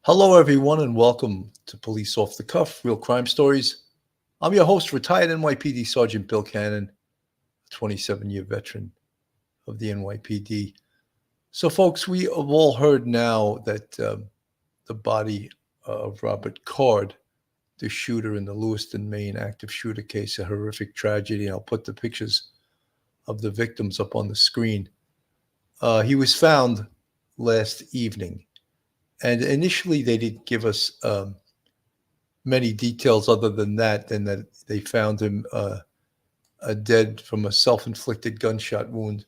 Hello, everyone, and welcome to Police Off the Cuff, Real Crime Stories. I'm your host, retired NYPD Sergeant Bill Cannon, a 27-year veteran of the NYPD. So, folks, we have all heard now that the body of Robert Card, the shooter in the Lewiston, Maine active shooter case, a horrific tragedy. I'll put the pictures of the victims up on the screen. He was found last evening. And initially, they didn't give us many details other than that they found him dead from a self-inflicted gunshot wound.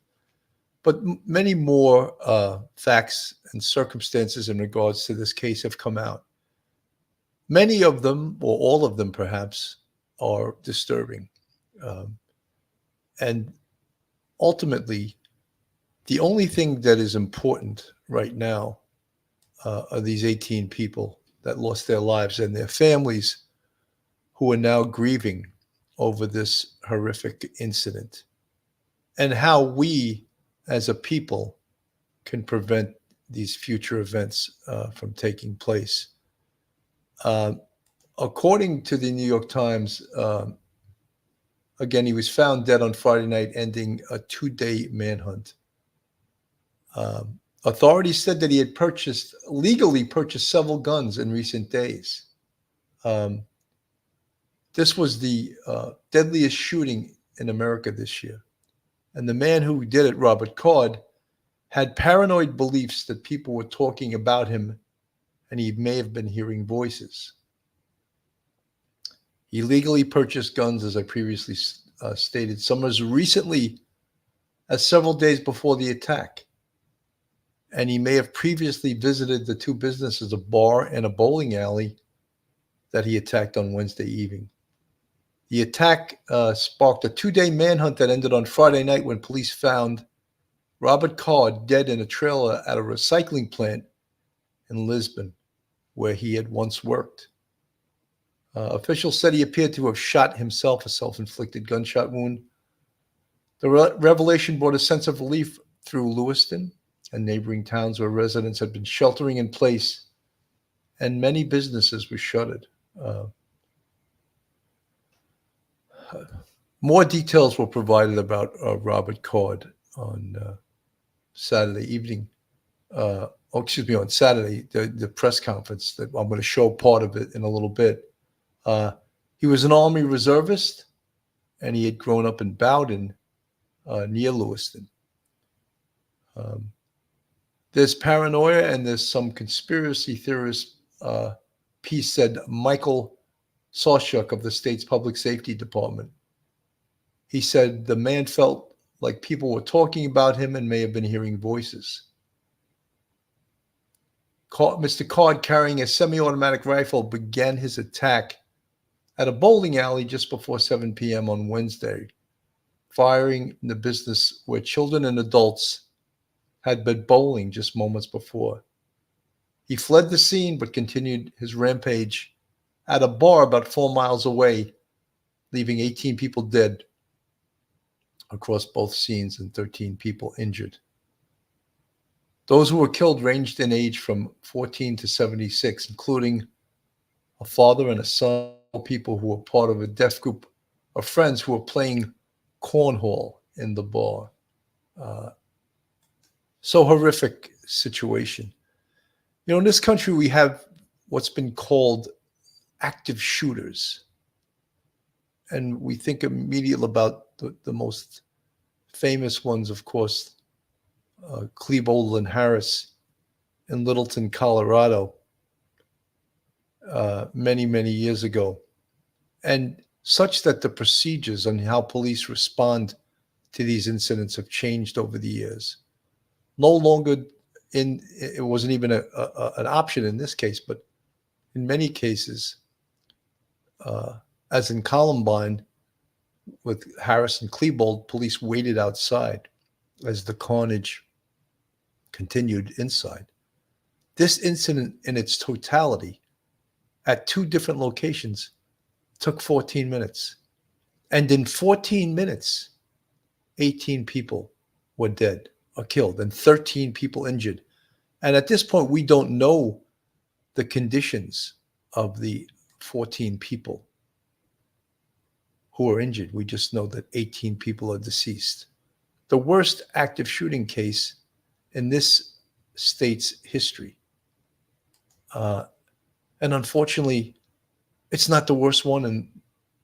But many more facts and circumstances in regards to this case have come out. Many of them, or all of them perhaps, are disturbing. And ultimately, the only thing that is important right now are these 18 people that lost their lives and their families who are now grieving over this horrific incident, and how we as a people can prevent these future events from taking place. According to the New York Times, again, he was found dead on Friday night, ending a 2-day manhunt. Authorities said that he had legally purchased several guns in recent days. This was the deadliest shooting in America this year. And the man who did it, Robert Card, had paranoid beliefs that people were talking about him and he may have been hearing voices. He legally purchased guns, as I previously stated, some as recently as several days before the attack. And he may have previously visited the two businesses, a bar and a bowling alley, that he attacked on Wednesday evening. The attack sparked a 2-day manhunt that ended on Friday night when police found Robert Card dead in a trailer at a recycling plant in Lisbon, where he had once worked. Officials said he appeared to have shot himself, a self-inflicted gunshot wound. The revelation brought a sense of relief through Lewiston and neighboring towns where residents had been sheltering in place, and many businesses were shuttered. More details were provided about Robert Card on Saturday evening. On Saturday, the press conference that I'm going to show part of it in a little bit. He was an Army reservist, and he had grown up in Bowden, near Lewiston. There's paranoia and there's some conspiracy theorist piece, said Michael Sawchuk of the state's public safety department. He said the man felt like people were talking about him and may have been hearing voices. Mr. Card, carrying a semi-automatic rifle, began his attack at a bowling alley just before 7 p.m. on Wednesday, firing in the business where children and adults had been bowling just moments before. He fled the scene but continued his rampage at a bar about 4 miles away, leaving 18 people dead across both scenes and 13 people injured. Those who were killed ranged in age from 14 to 76, including a father and a son, people who were part of a deaf group of friends who were playing cornhole in the bar. So horrific situation. You know, in this country, we have what's been called active shooters. And we think immediately about the most famous ones, of course, Klebold and Harris in Littleton, Colorado, many, many years ago. And such that the procedures on how police respond to these incidents have changed over the years. No longer it wasn't even an option in this case, but in many cases, as in Columbine with Harris and Klebold, police waited outside as the carnage continued inside. This incident in its totality at two different locations took 14 minutes. And in 14 minutes, 18 people were dead or killed and 13 people injured. And at this point, we don't know the conditions of the 14 people who are injured. We just know that 18 people are deceased. The worst active shooting case in this state's history. And unfortunately, it's not the worst one in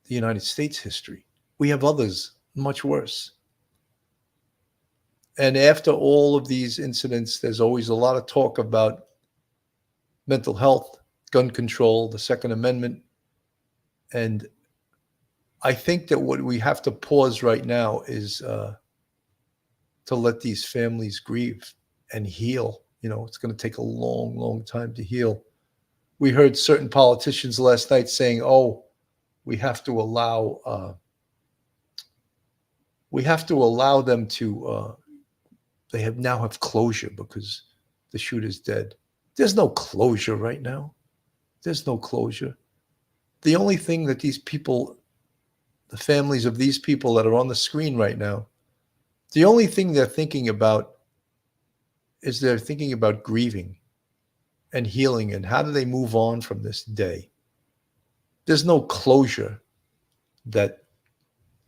the United States history. We have others much worse. And after all of these incidents, there's always a lot of talk about mental health, gun control, the Second Amendment. And I think that what we have to pause right now is to let these families grieve and heal. You know, it's going to take a long, long time to heal. We heard certain politicians last night saying, "Oh, we have to allow them to. They now have closure because the shooter's dead." There's no closure right now. There's no closure. The only thing that these people, the families of these people that are on the screen right now, the only thing they're thinking about is they're thinking about grieving and healing and how do they move on from this day. There's no closure that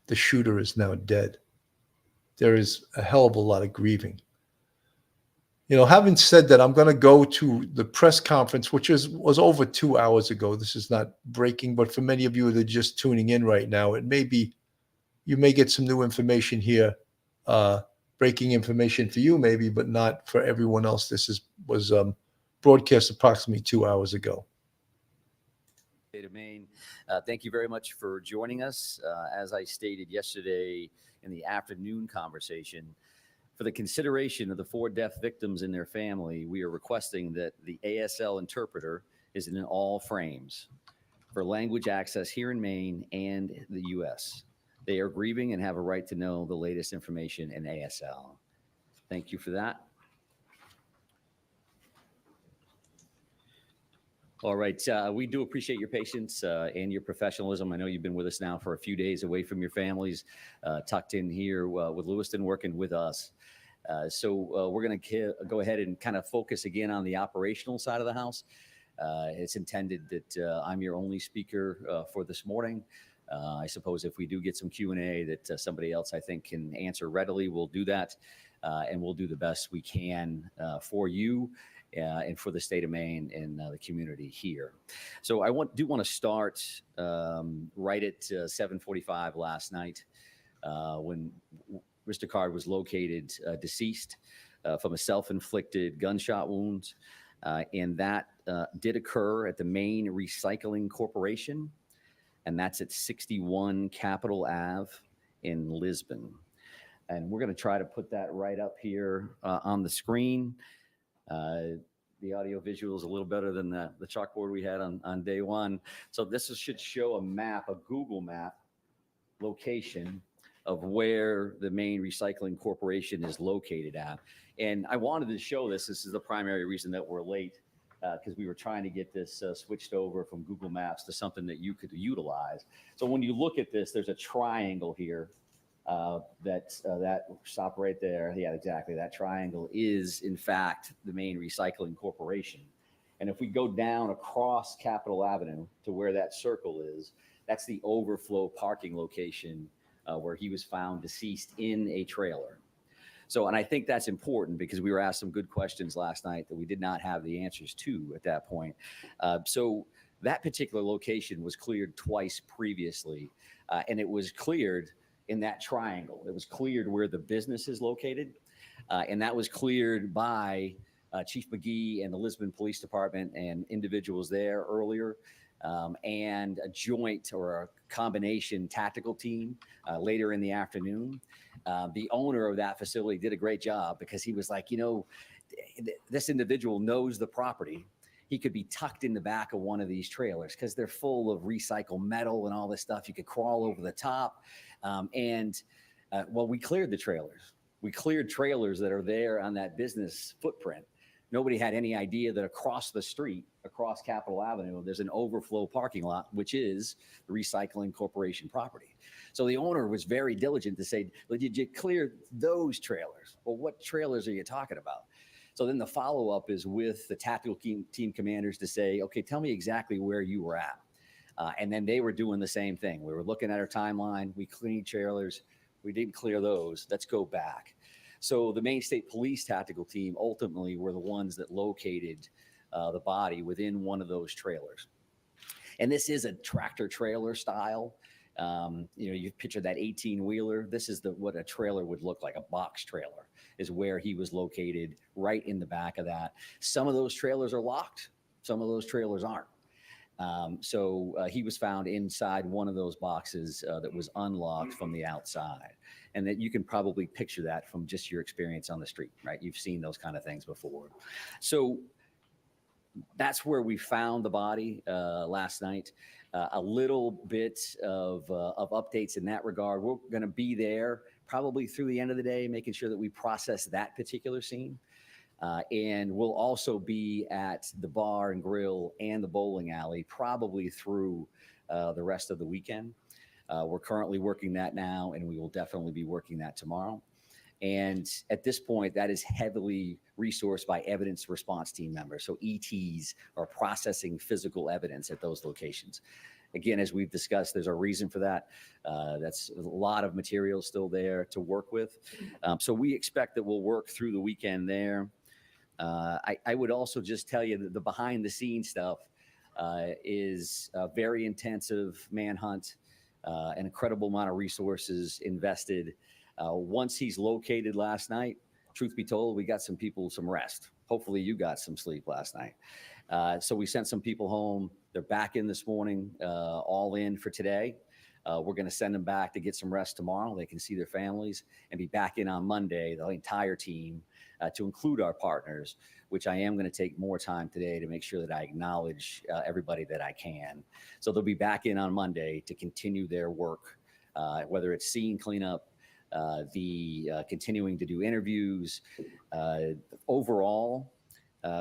the shooter is now dead. There is a hell of a lot of grieving. You know, having said that, I'm going to go to the press conference, which was over 2 hours ago. This is not breaking, but for many of you that are just tuning in right now, it may be, you may get some new information here, breaking information for you maybe, but not for everyone else. This was broadcast approximately 2 hours ago. State of Maine, thank you very much for joining us. As I stated yesterday in the afternoon conversation, for the consideration of the 4 death victims and their family, we are requesting that the ASL interpreter is in all frames for language access here in Maine and the U.S. They are grieving and have a right to know the latest information in ASL. Thank you for that. All right. We do appreciate your patience and your professionalism. I know you've been with us now for a few days away from your families, tucked in here with Lewiston, working with us. So we're going to go ahead and kind of focus again on the operational side of the house. It's intended that I'm your only speaker for this morning. I suppose if we do get some Q&A that somebody else I think can answer readily, we'll do that. And we'll do the best we can for you and for the state of Maine and the community here. So I do want to start right at 7:45 last night when Mr. Card was located deceased from a self-inflicted gunshot wound. And that did occur at the Maine Recycling Corporation. And that's at 61 Capitol Ave in Lisbon. And we're going to try to put that right up here on the screen. The audio visual is a little better than the chalkboard we had on day one. So this should show a map, a Google map location of where the Maine Recycling Corporation is located at. And I wanted to show this. This is the primary reason that we're late, because we were trying to get this switched over from Google Maps to something that you could utilize. So when you look at this, there's a triangle here. That stop right there. Yeah, exactly. That triangle is, in fact, the Maine Recycling Corporation. And if we go down across Capitol Avenue to where that circle is, that's the overflow parking location where he was found deceased in a trailer. So, and I think that's important because we were asked some good questions last night that we did not have the answers to at that point. So that particular location was cleared twice previously, and it was cleared in that triangle. It was cleared where the business is located, and that was cleared by Chief McGee and the Lisbon Police Department and individuals there earlier, and a joint or a combination tactical team later in the afternoon. The owner of that facility did a great job because he was like, you know, this individual knows the property. He could be tucked in the back of one of these trailers because they're full of recycled metal and all this stuff. You could crawl over the top. Well, we cleared the trailers. We cleared trailers that are there on that business footprint. Nobody had any idea that across the street, across Capitol Avenue, there's an overflow parking lot, which is the Recycling Corporation property. So the owner was very diligent to say, well, did you clear those trailers? Well, what trailers are you talking about? So then the follow-up is with the tactical team commanders to say, okay, tell me exactly where you were at. And then they were doing the same thing. We were looking at our timeline. We cleaned trailers. We didn't clear those. Let's go back. So the Maine State Police tactical team ultimately were the ones that located the body within one of those trailers. And this is a tractor trailer style. You picture that 18-wheeler. This is what a trailer would look like. A box trailer is where he was located, right in the back of that. Some of those trailers are locked. Some of those trailers aren't. So he was found inside one of those boxes that was unlocked from the outside. And that you can probably picture that from just your experience on the street, right? You've seen those kind of things before. So that's where we found the body last night. A little bit of updates in that regard. We're going to be there probably through the end of the day, making sure that we process that particular scene. And we'll also be at the bar and grill and the bowling alley probably through the rest of the weekend. We're currently working that now, and we will definitely be working that tomorrow. And at this point, that is heavily resourced by evidence response team members. So ETs are processing physical evidence at those locations. Again, as we've discussed, there's a reason for that. That's a lot of material still there to work with. So we expect that we'll work through the weekend there. I would also just tell you that the behind the scenes stuff is a very intensive manhunt, an incredible amount of resources invested. Once he's located last night, truth be told, we got some people some rest. Hopefully you got some sleep last night. So we sent some people home. They're back in this morning, all in for today. We're going to send them back to get some rest tomorrow. They can see their families and be back in on Monday, the entire team, to include our partners, which I am going to take more time today to make sure that I acknowledge everybody that I can. So they'll be back in on Monday to continue their work, whether it's scene cleanup, continuing to do interviews. Overall,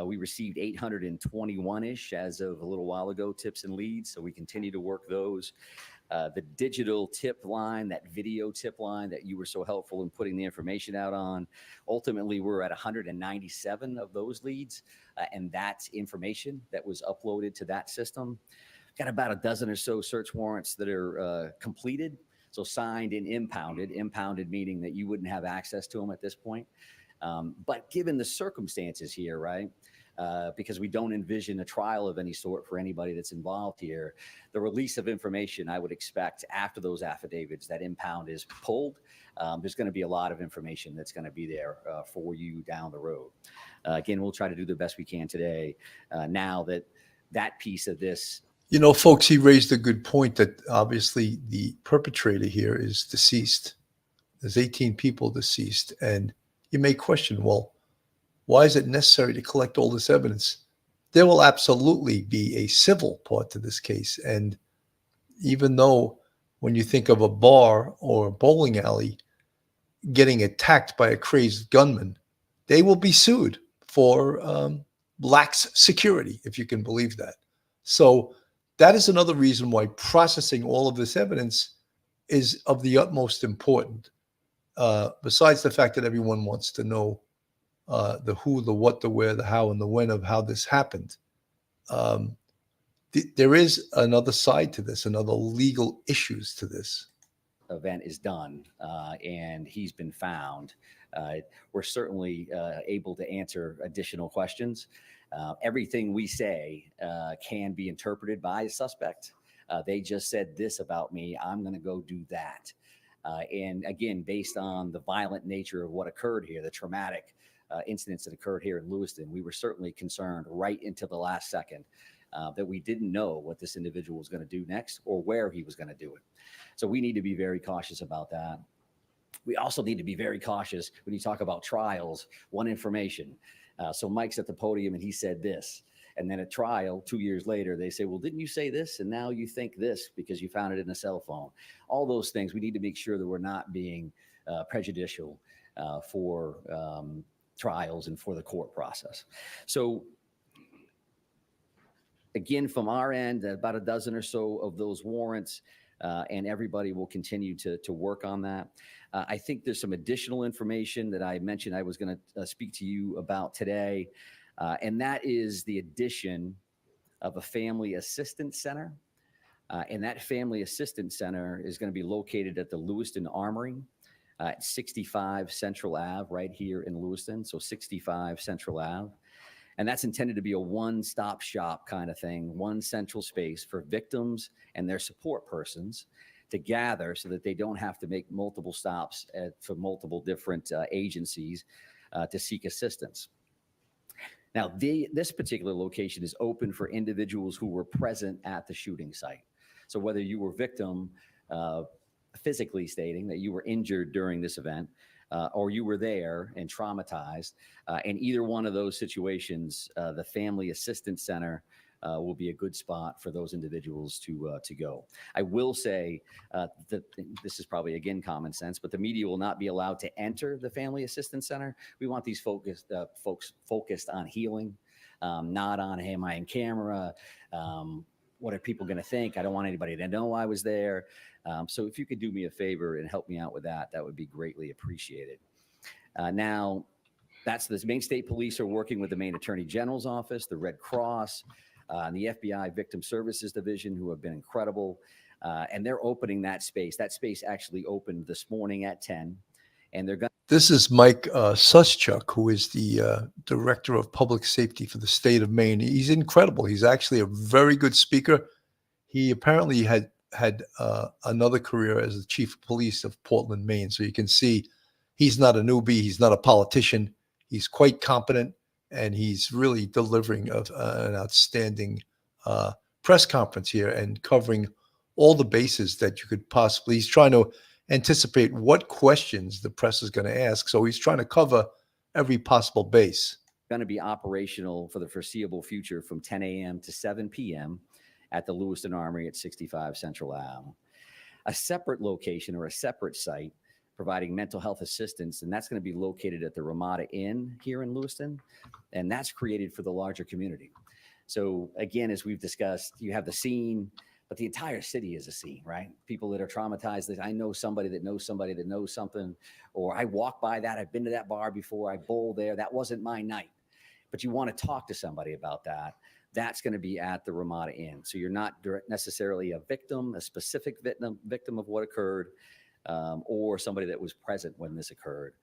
we received 821-ish as of a little while ago, tips and leads. So we continue to work those. The digital tip line, that video tip line that you were so helpful in putting the information out on. Ultimately, we're at 197 of those leads, and that's information that was uploaded to that system. Got about a dozen or so search warrants that are completed, so signed and impounded meaning that you wouldn't have access to them at this point. But given the circumstances here, right, because we don't envision a trial of any sort for anybody that's involved here, the release of information I would expect after those affidavits, that impound is pulled, there's going to be a lot of information that's going to be there for you down the road. Again, we'll try to do the best we can today now that piece of this. You know, folks, he raised a good point that obviously the perpetrator here is deceased. There's 18 people deceased. And you may question, well, why is it necessary to collect all this evidence? There will absolutely be a civil part to this case. And even though when you think of a bar or a bowling alley getting attacked by a crazed gunman, they will be sued for lax security, if you can believe that. So that is another reason why processing all of this evidence is of the utmost importance. Besides the fact that everyone wants to know the who, the what, the where, the how, and the when of how this happened. There is another side to this, another legal issues to this. Event is done and he's been found. We're certainly able to answer additional questions. Everything we say can be interpreted by a suspect. They just said this about me. I'm going to go do that. And again, based on the violent nature of what occurred here, the traumatic incidents that occurred here in Lewiston, we were certainly concerned right until the last second that we didn't know what this individual was going to do next or where he was going to do it. So we need to be very cautious about that. We also need to be very cautious when you talk about trials, one information. So Mike's at the podium and he said this. And then at trial, 2 years later, they say, well, didn't you say this? And now you think this because you found it in a cell phone. All those things, we need to make sure that we're not being prejudicial for trials and for the court process. So again, from our end, about a dozen or so of those warrants, and everybody will continue to work on that. I think there's some additional information that I mentioned I was going to speak to you about today, and that is the addition of a family assistance center. And that family assistance center is going to be located at the Lewiston Armory at 65 Central Ave, right here in Lewiston. So 65 Central Ave. And that's intended to be a one-stop shop kind of thing, one central space for victims and their support persons to gather so that they don't have to make multiple stops for multiple different agencies to seek assistance. Now, this particular location is open for individuals who were present at the shooting site. So whether you were victim, physically stating that you were injured during this event, or you were there and traumatized, in either one of those situations, the Family Assistance Center will be a good spot for those individuals to go. I will say that this is probably, again, common sense, but the media will not be allowed to enter the Family Assistance Center. We want these folks focused on healing, not on, hey, am I in camera? What are people going to think? I don't want anybody to know I was there. So if you could do me a favor and help me out with that, that would be greatly appreciated. Now, that's the Maine State Police are working with the Maine Attorney General's office, the Red Cross, and the FBI Victim Services Division, who have been incredible. And they're opening that space. That space actually opened this morning at 10. And they're going. This is Mike Suschuk, who is the Director of Public Safety for the state of Maine. He's incredible. He's actually a very good speaker. He apparently had another career as the Chief of Police of Portland, Maine. So you can see he's not a newbie. He's not a politician. He's quite competent, and he's really delivering an outstanding press conference here and covering all the bases that you could possibly. He's trying to anticipate what questions the press is going to ask. So he's trying to cover every possible base. Going to be operational for the foreseeable future from 10 a.m. to 7 p.m. at the Lewiston Armory at 65 Central Ave. A separate location or a separate site providing mental health assistance, and that's going to be located at the Ramada Inn here in Lewiston, and that's created for the larger community. So again, as we've discussed, you have the scene, but the entire city is a scene, right? People that are traumatized, that I know somebody that knows somebody that knows something, or I walk by that, I've been to that bar before, I bowled there, that wasn't my night. But you want to talk to somebody about that. That's going to be at the Ramada Inn. So you're not necessarily a victim, a specific victim of what occurred, or somebody that was present when this occurred.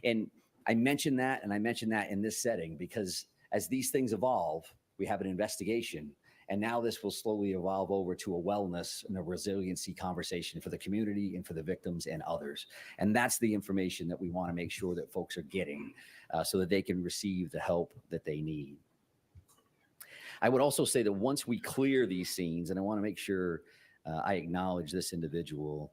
And I mention that, and I mention that in this setting because as these things evolve, we have an investigation. And now this will slowly evolve over to a wellness and a resiliency conversation for the community and for the victims and others. And that's the information that we want to make sure that folks are getting so that they can receive the help that they need. I would also say that once we clear these scenes, and I want to make sure I acknowledge this individual,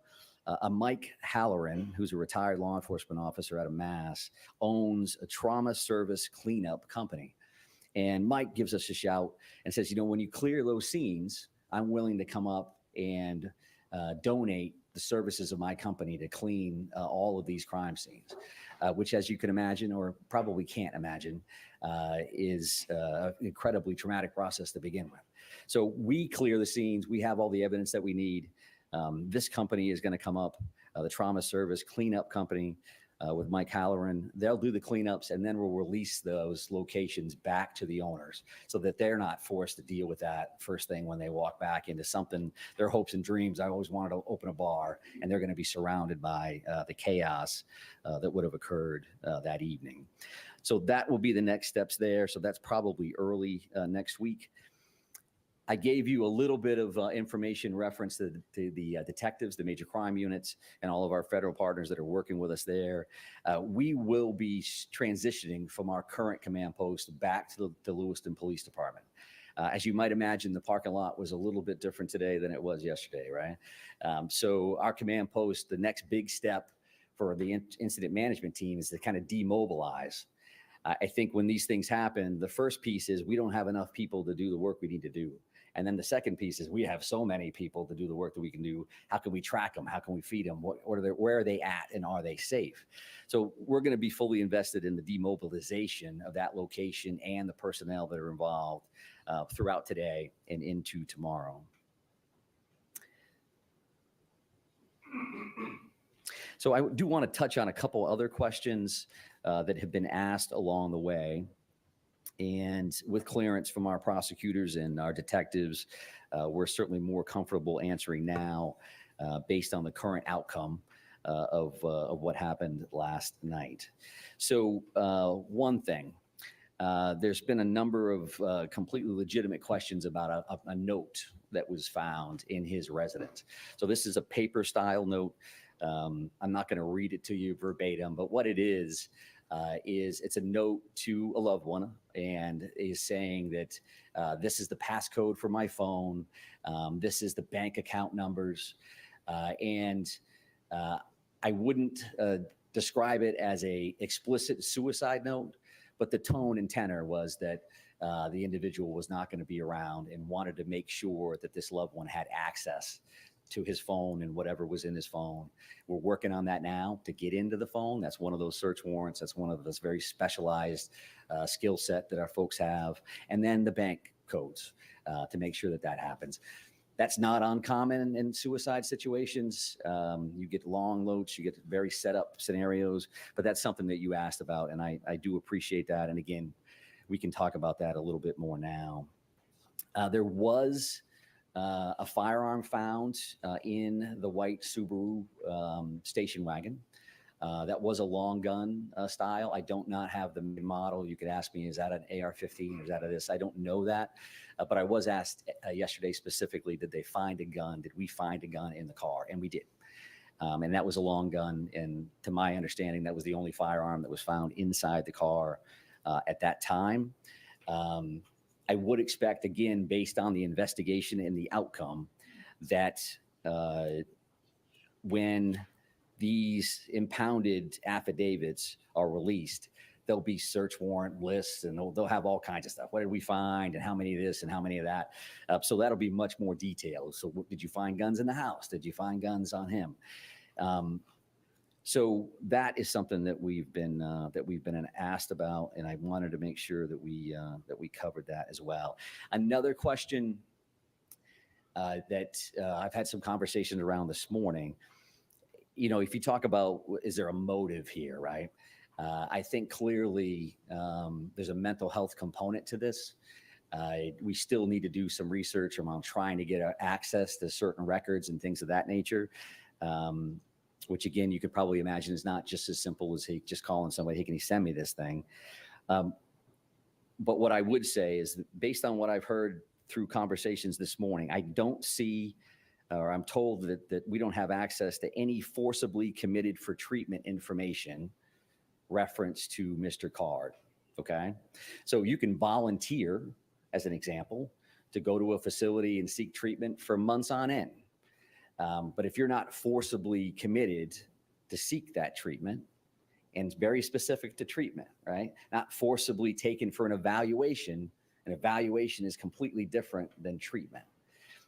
Mike Halloran, who's a retired law enforcement officer out of Mass, owns a trauma service cleanup company. And Mike gives us a shout and says, you know, when you clear those scenes, I'm willing to come up and donate the services of my company to clean all of these crime scenes, which, as you can imagine, or probably can't imagine, is an incredibly traumatic process to begin with. So we clear the scenes. We have all the evidence that we need. This company is going to come up, the Trauma Service Cleanup Company, with Mike Halloran. They'll do the cleanups, and then we'll release those locations back to the owners so that they're not forced to deal with that first thing when they walk back into something, their hopes and dreams. I always wanted to open a bar, and they're going to be surrounded by the chaos that would have occurred that evening. So that will be the next steps there. So that's probably early next week. I gave you a little bit of information reference to the detectives, the major crime units, and all of our federal partners that are working with us there. We will be transitioning from our current command post back to the Lewiston Police Department. As you might imagine, the parking lot was a little bit different today than it was yesterday, right? So our command post, the next big step for the incident management team is to kind of demobilize. I think when these things happen, the first piece is we don't have enough people to do the work we need to do. And then the second piece is we have so many people to do the work that we can do. How can we track them? How can we feed them? Where are they at, and are they safe? So we're going to be fully invested in the demobilization of that location and the personnel that are involved throughout today and into tomorrow. So I do want to touch on a couple other questions that have been asked along the way. And with clearance from our prosecutors and our detectives, we're certainly more comfortable answering now based on the current outcome of what happened last night. So one thing, there's been a number of completely legitimate questions about a note that was found in his residence. So this is a paper style note. I'm not going to read it to you verbatim, but what it is it's a note to a loved one and is saying that this is the passcode for my phone. This is the bank account numbers. And I wouldn't describe it as a explicit suicide note, but the tone and tenor was that the individual was not going to be around and wanted to make sure that this loved one had access to his phone and whatever was in his phone. We're working on that now to get into the phone. That's one of those search warrants. That's one of those very specialized skill set that our folks have. And then the bank codes to make sure that that happens. That's not uncommon in suicide situations. You get long loads, you get very set up scenarios, but that's something that you asked about. And I do appreciate that. And again, we can talk about that a little bit more now. There was a firearm found in the white Subaru station wagon. That was a long gun style. I don't not have the model. You could ask me, is that an AR-15 or is that a this? I don't know that. But I was asked yesterday specifically, did they find a gun? Did we find a gun in the car? And we did. And that was a long gun. And to my understanding, that was the only firearm that was found inside the car at that time. I would expect, again, based on the investigation and the outcome, that when these impounded affidavits are released, there'll be search warrant lists and they'll have all kinds of stuff. What did we find and how many of this and how many of that? So that'll be much more detailed. So did you find guns in the house? Did you find guns on him? So that is something that we've been asked about, and I wanted to make sure that we covered that as well. Another question that I've had some conversations around this morning. You know, if you talk about is there a motive here, right? I think clearly there's a mental health component to this. We still need to do some research around trying to get access to certain records and things of that nature. Which again, you could probably imagine is not just as simple as just calling somebody, hey, can you send me this thing? But what I would say is that based on what I've heard through conversations this morning, I don't see, or I'm told that we don't have access to any forcibly committed for treatment information reference to Mr. Card, okay? So you can volunteer, as an example, to go to a facility and seek treatment for months on end. But if you're not forcibly committed to seek that treatment, and it's very specific to treatment, right? Not forcibly taken for an evaluation is completely different than treatment.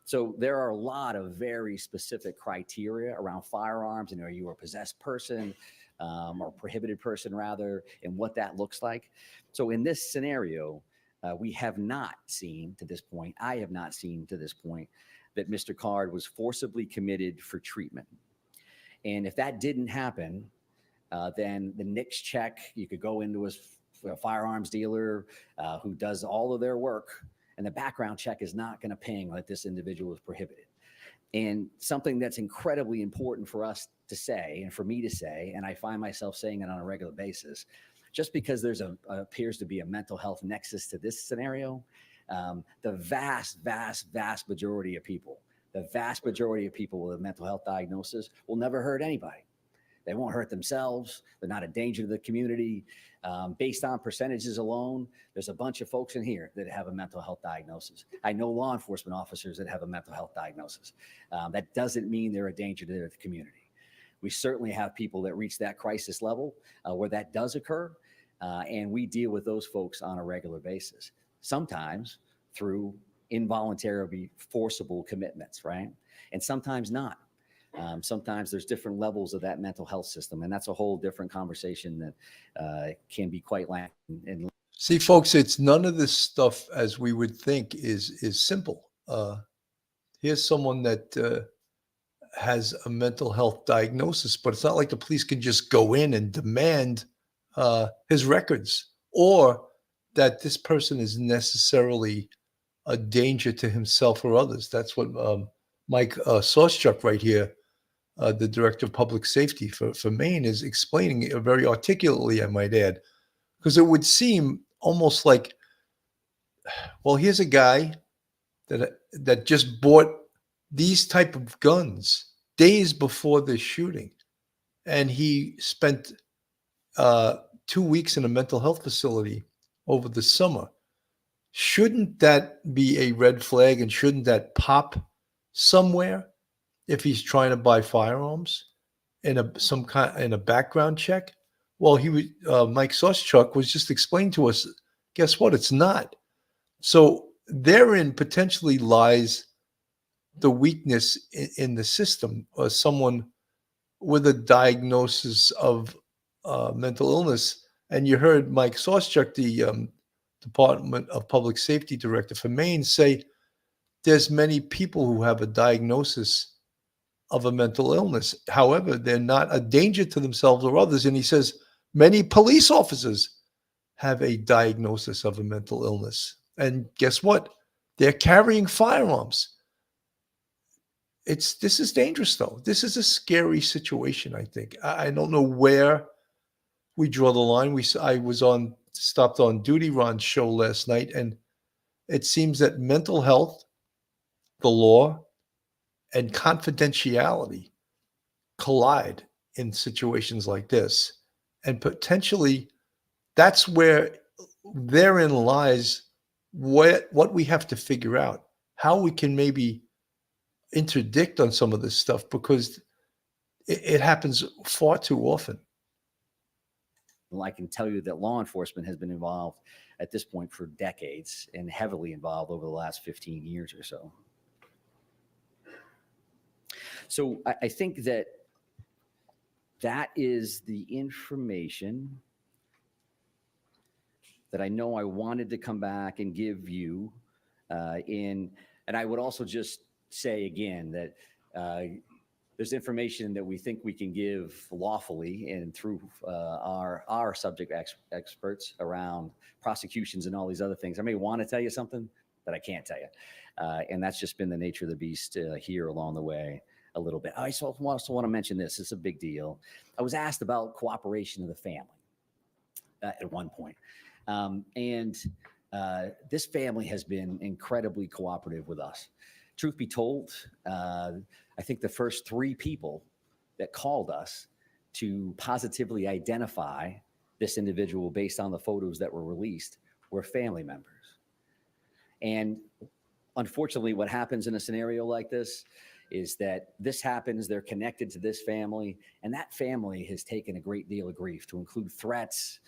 So there are a lot of very specific criteria around firearms and are you a possessed person or prohibited person rather, and what that looks like. So in this scenario, we have not seen to this point, I have not seen to this point, that Mr. Card was forcibly committed for treatment. And if that didn't happen, then the NICS check, you could go into a firearms dealer who does all of their work, and the background check is not going to ping that this individual is prohibited. And something that's incredibly important for us to say, and for me to say, and I find myself saying it on a regular basis, just because there's appears to be a mental health nexus to this scenario, the vast majority of people with a mental health diagnosis will never hurt anybody. They won't hurt themselves. They're not a danger to the community. Based on percentages alone, there's a bunch of folks in here that have a mental health diagnosis. I know law enforcement officers that have a mental health diagnosis. That doesn't mean they're a danger to the community. We certainly have people that reach that crisis level where that does occur, and we deal with those folks on a regular basis. Sometimes through involuntary, forcible commitments, right? And sometimes not. Sometimes there's different levels of that mental health system, and that's a whole different conversation that can be quite lengthy. See, folks, it's none of this stuff as we would think is simple. Here's someone that has a mental health diagnosis, but it's not like the police can just go in and demand his records, or that this person is necessarily a danger to himself or others. That's what Mike Sawchuk right here, the director of public safety for Maine, is explaining it very articulately, I might add, because it would seem almost like, well, here's a guy that just bought these type of guns days before the shooting, and he spent 2 weeks in a mental health facility over the summer. Shouldn't that be a red flag, and shouldn't that pop somewhere if he's trying to buy firearms in a background check? Well, Mike Sawchuk was just explaining to us. Guess what? It's not. So therein potentially lies the weakness in the system. Someone with a diagnosis of mental illness, and you heard Mike Sawchuk, the Department of Public Safety Director for Maine, say there's many people who have a diagnosis of a mental illness. However, they're not a danger to themselves or others. And he says many police officers have a diagnosis of a mental illness. And guess what? They're carrying firearms. This is dangerous, though. This is a scary situation, I think. I don't know where we draw the line. I was stopped on Duty Ron's show last night, and it seems that mental health, the law, and confidentiality collide in situations like this. And potentially that's where therein lies what we have to figure out, how we can maybe interdict on some of this stuff, because it happens far too often. Well, I can tell you that law enforcement has been involved at this point for decades, and heavily involved over the last 15 years or so. So I think that is the information that I know I wanted to come back and give you. And I would also just say again that there's information that we think we can give lawfully and through our subject experts around prosecutions and all these other things. I may want to tell you something that I can't tell you. And that's just been the nature of the beast here along the way a little bit. I also want to mention this. It's a big deal. I was asked about cooperation of the family at one point. And this family has been incredibly cooperative with us. Truth be told, I think the first 3 people that called us to positively identify this individual based on the photos that were released were family members. And unfortunately, what happens in a scenario like this is that this happens, they're connected to this family, and that family has taken a great deal of grief, to include threats,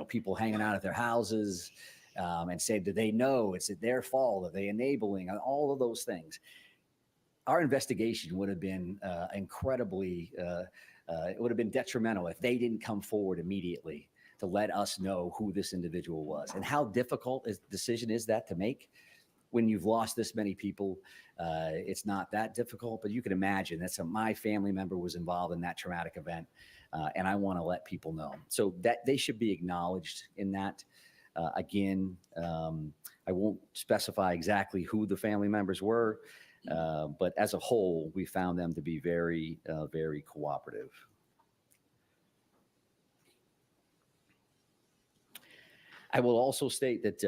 people hanging out at their houses, and say, do they know it's their fault? Are they enabling? All of those things. Our investigation would have been incredibly, it would have been detrimental if they didn't come forward immediately to let us know who this individual was. And how difficult a decision is that to make when you've lost this many people? It's not that difficult, but you can imagine that my family member was involved in that traumatic event. And I want to let people know. So that they should be acknowledged in that. Again, I won't specify exactly who the family members were, but as a whole, we found them to be very, very cooperative. I will also state that,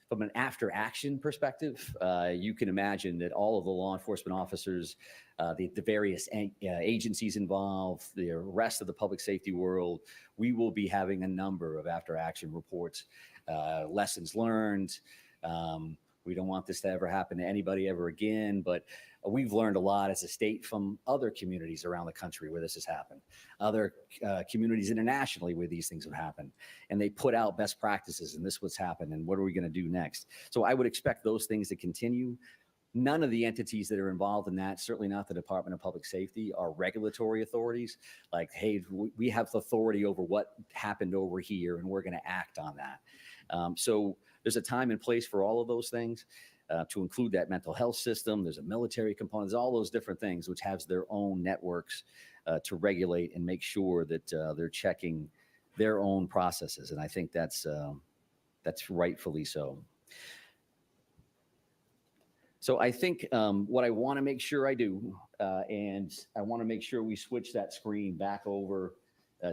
from an after action perspective, you can imagine that all of the law enforcement officers, the various agencies involved, the rest of the public safety world, we will be having a number of after action reports, lessons learned. We don't want this to ever happen to anybody ever again, but we've learned a lot as a state from other communities around the country where this has happened, other communities internationally where these things have happened, and they put out best practices, and this is what's happened, and what are we going to do next? So I would expect those things to continue. None of the entities that are involved in that, certainly not the Department of Public Safety, are regulatory authorities. Like, hey, we have authority over what happened over here, and we're going to act on that. So there's a time and place for all of those things. to include that mental health system. There's a military component, there's all those different things, which has their own networks to regulate and make sure that they're checking their own processes. And I think that's rightfully so. So I think what I want to make sure I do, and I want to make sure we switch that screen back over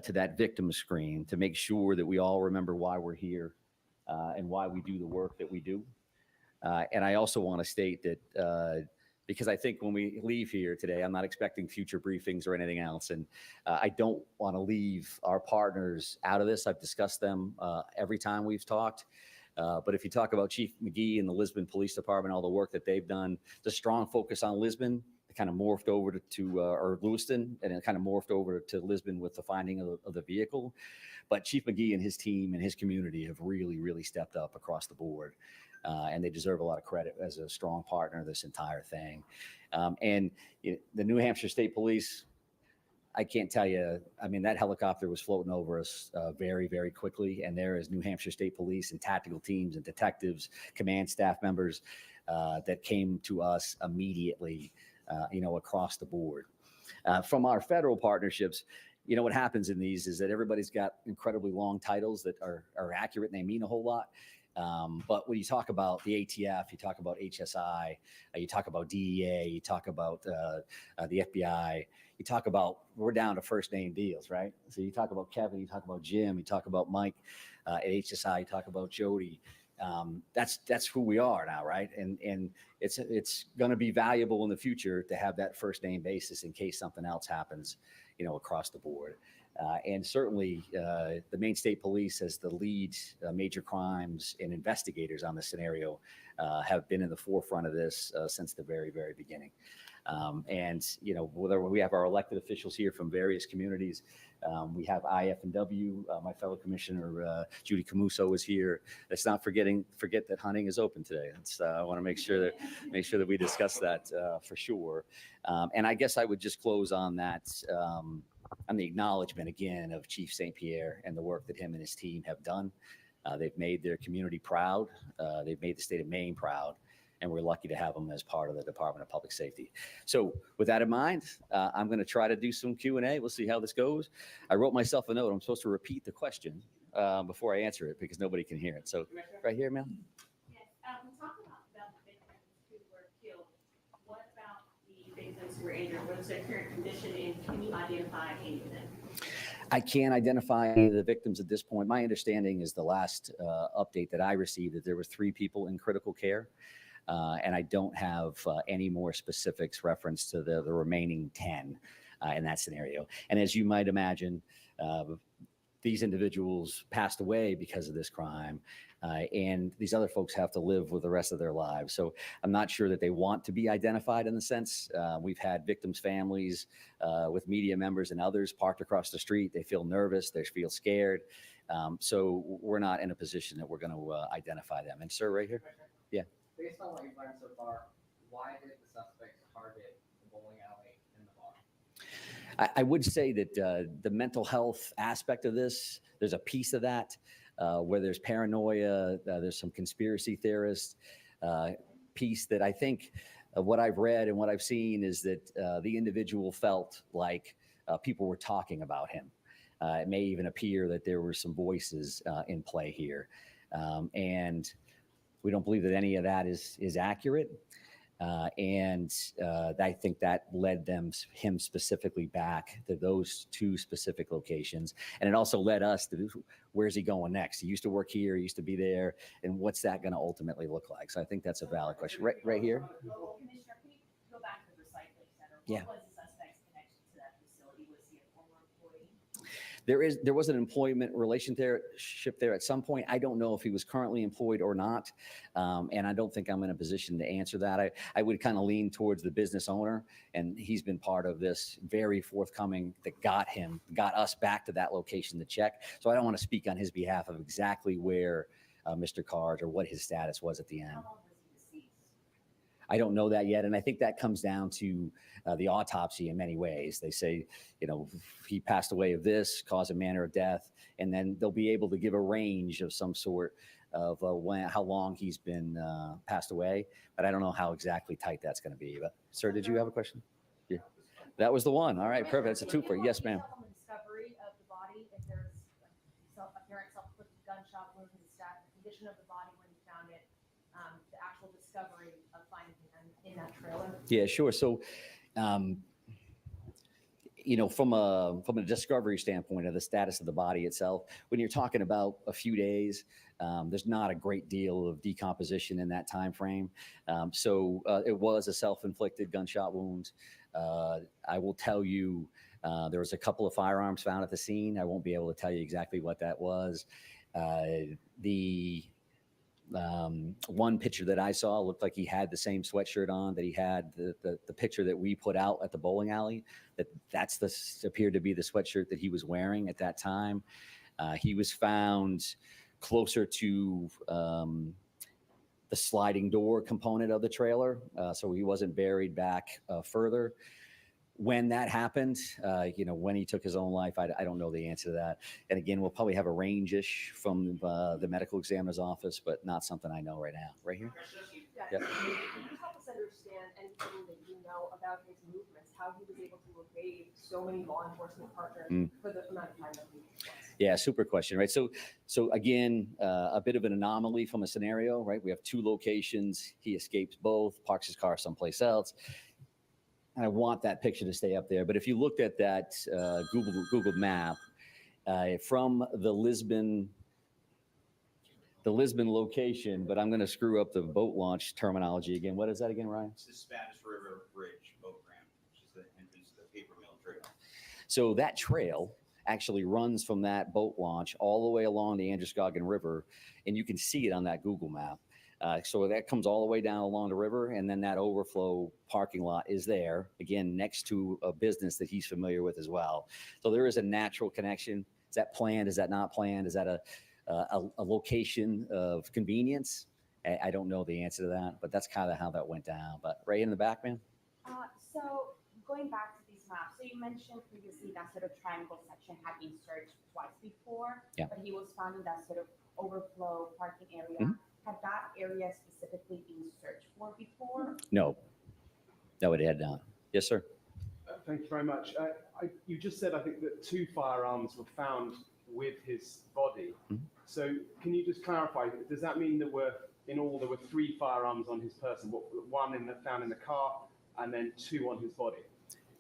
to that victim screen to make sure that we all remember why we're here and why we do the work that we do. And I also want to state that because I think when we leave here today, I'm not expecting future briefings or anything else. And I don't want to leave our partners out of this. I've discussed them every time we've talked. But if you talk about Chief McGee and the Lisbon Police Department, all the work that they've done, the strong focus on Lisbon, it kind of morphed over or Lewiston, and it kind of morphed over to Lisbon with the finding of the vehicle. But Chief McGee and his team and his community have really, really stepped up across the board. And they deserve a lot of credit as a strong partner of this entire thing. And the New Hampshire State Police, I can't tell you, I mean, that helicopter was floating over us very, very quickly. And there is New Hampshire State Police and tactical teams and detectives, command staff members that came to us immediately, across the board. From our federal partnerships, what happens in these is that everybody's got incredibly long titles that are accurate and they mean a whole lot. But when you talk about the ATF, you talk about HSI, you talk about DEA, you talk about the FBI, you talk about, we're down to first name deals, right? So you talk about Kevin, you talk about Jim, you talk about Mike at HSI, you talk about Jody. That's who we are now, right? And it's going to be valuable in the future to have that first name basis in case something else happens, across the board. And certainly the Maine State Police as the lead major crimes and investigators on the scenario have been in the forefront of this since the very, very beginning. And, whether we have our elected officials here from various communities, we have IF&W, my fellow commissioner, Judy Camuso is here. Let's not forget that hunting is open today. I want to make sure that we discuss that for sure. And I guess I would just close on that, on the acknowledgement again of Chief St. Pierre and the work that him and his team have done. They've made their community proud. They've made the state of Maine proud. And we're lucky to have them as part of the Department of Public Safety. So with that in mind, I'm going to try to do some Q&A. We'll see how this goes. I wrote myself a note. I'm supposed to repeat the question before I answer it because nobody can hear it. So right here, ma'am. Yes. We talked about the victims who were killed. What about the victims who were injured? What is their current condition, and can you identify any of them? I can't identify any of the victims at this point. My understanding is the last update that I received that there were 3 people in critical care. And I don't have any more specifics reference to the remaining 10 in that scenario. And as you might imagine, these individuals passed away because of this crime. And these other folks have to live with the rest of their lives. So I'm not sure that they want to be identified in the sense. We've had victims' families with media members and others parked across the street. They feel nervous. They feel scared. So we're not in a position that we're going to identify them. And sir, right here? Yeah. Based on what you've learned so far, why did the suspects target the bowling alley and the bar? I would say that the mental health aspect of this, there's a piece of that where there's paranoia, there's some conspiracy theorist piece that I think what I've read and what I've seen is that the individual felt like people were talking about him. It may even appear that there were some voices in play here. And we don't believe that any of that is accurate. And I think that led him specifically back to those 2 specific locations. And it also led us to, where's he going next? He used to work here, he used to be there. And what's that going to ultimately look like? So I think that's a valid question. Right here? Commissioner, can you go back to the recycling center? Yeah. What was the suspect's connection to that facility? Was he a former employee? There was an employment relationship there at some point. I don't know if he was currently employed or not. And I don't think I'm in a position to answer that. I would kind of lean towards the business owner, and he's been part of this very forthcoming that got us back to that location to check. So I don't want to speak on his behalf of exactly where Mr. Card or what his status was at the end. How long was he deceased? I don't know that yet. And I think that comes down to the autopsy in many ways. They say, he passed away of this, cause and manner of death, and then they'll be able to give a range of some sort of how long he's been passed away, but I don't know how exactly tight that's going to be. But sir, did you have a question? Yeah. That was the one. All right, perfect. It's a twofer. Yes, ma'am. On the discovery of the body, if there's apparent self-inflicted gunshot wound, the condition of the body when you found it, the actual discovery of finding him in that trailer. Yeah, sure. So, from a discovery standpoint of the status of the body itself, when you're talking about a few days, there's not a great deal of decomposition in that time frame. So it was a self-inflicted gunshot wound. I will tell you, there was a couple of firearms found at the scene. I won't be able to tell you exactly what that was. The one picture that I saw looked like he had the same sweatshirt on that he had the picture that we put out at the bowling alley. That's appeared to be the sweatshirt that he was wearing at that time. He was found closer to the sliding door component of the trailer, so he wasn't buried back further. When that happened, when he took his own life, I don't know the answer to that. And again, we'll probably have a range-ish from the medical examiner's office, but not something I know right now. Right here? Yeah. Yep. Can you help us understand anything that you know about his movements, how he was able to evade so many law enforcement partners for the amount of time that he was? Yeah, super question, right? So again, a bit of an anomaly from a scenario, right? We have two locations. He escapes both, parks his car someplace else. And I want that picture to stay up there. But if you looked at that Google map from the Lisbon location, but I'm going to screw up the boat launch terminology again. What is that again, Ryan? It's the Spanish River Bridge boat ramp, which is the entrance to the paper mill trail. So that trail actually runs from that boat launch all the way along the Androscoggin River, and you can see it on that Google map. So that comes all the way down along the river, and then that overflow parking lot is there, again, next to a business that he's familiar with as well. So there is a natural connection. Is that planned? Is that not planned? Is that a location of convenience? I don't know the answer to that, but that's kind of how that went down. But right in the back, man? So going back to these maps, so you mentioned previously that sort of triangle section had been searched twice before, Yeah. but he was found in that sort of overflow parking area. Mm-hmm. Had that area specifically been searched for before? No, it had not. Yes, sir. Thank you very much. You just said, I think, that 2 firearms were found with his body. Mm-hmm. So can you just clarify, does that mean that in all there were 3 firearms on his person? One found in the car and then 2 on his body?